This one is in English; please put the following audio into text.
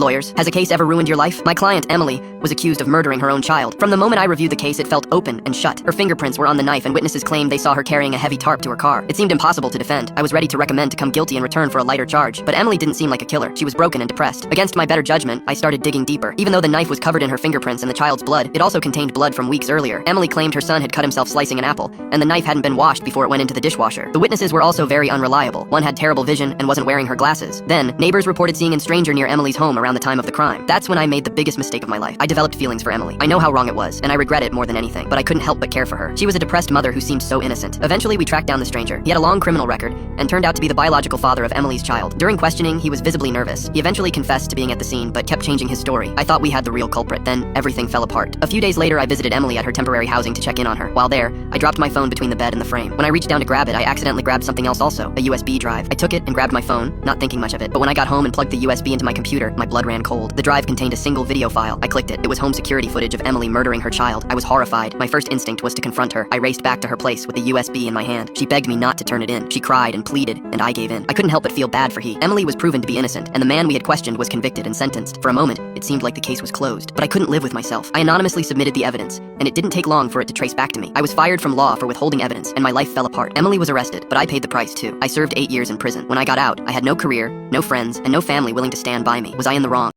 Lawyers, has a case ever ruined your life? My client, Emily, was accused of murdering her own child. From the moment I reviewed the case, it felt open and shut. Her fingerprints were on the knife, and witnesses claimed they saw her carrying a heavy tarp to her car. It seemed impossible to defend. I was ready to recommend to come guilty in return for a lighter charge, but Emily didn't seem like a killer. She was broken and depressed. Against my better judgment, I started digging deeper. Even though the knife was covered in her fingerprints and the child's blood, it also contained blood from weeks earlier. Emily claimed her son had cut himself slicing an apple, and the knife hadn't been washed before it went into the dishwasher. The witnesses were also very unreliable. One had terrible vision and wasn't wearing her glasses. Then, neighbors reported seeing a stranger near Emily's home around the time of the crime. That's when I made the biggest mistake of my life. I developed feelings for Emily. I know how wrong it was, and I regret it more than anything, but I couldn't help but care for her. She was a depressed mother who seemed so innocent. Eventually, we tracked down the stranger. He had a long criminal record, and turned out to be the biological father of Emily's child. During questioning, he was visibly nervous. He eventually confessed to being at the scene, but kept changing his story. I thought we had the real culprit. Then, everything fell apart. A few days later, I visited Emily at her temporary housing to check in on her. While there, I dropped my phone between the bed and the frame. When I reached down to grab it, I accidentally grabbed something else also, a USB drive. I took it and grabbed my phone, not thinking much of it. But when I got home and plugged the USB into my computer, my blood ran cold. The drive contained a single video file. I clicked it. It was home security footage of Emily murdering her child. I was horrified. My first instinct was to confront her. I raced back to her place with the USB in my hand. She begged me not to turn it in. She cried and pleaded, and I gave in. I couldn't help but feel bad for he. Emily was proven to be innocent, and the man we had questioned was convicted and sentenced. For a moment, it seemed like the case was closed, but I couldn't live with myself. I anonymously submitted the evidence, and it didn't take long for it to trace back to me. I was fired from law for withholding evidence, and my life fell apart. Emily was arrested, but I paid the price too. I served 8 years in prison. When I got out, I had no career, no friends, and no family willing to stand by me. Was I in the wrong?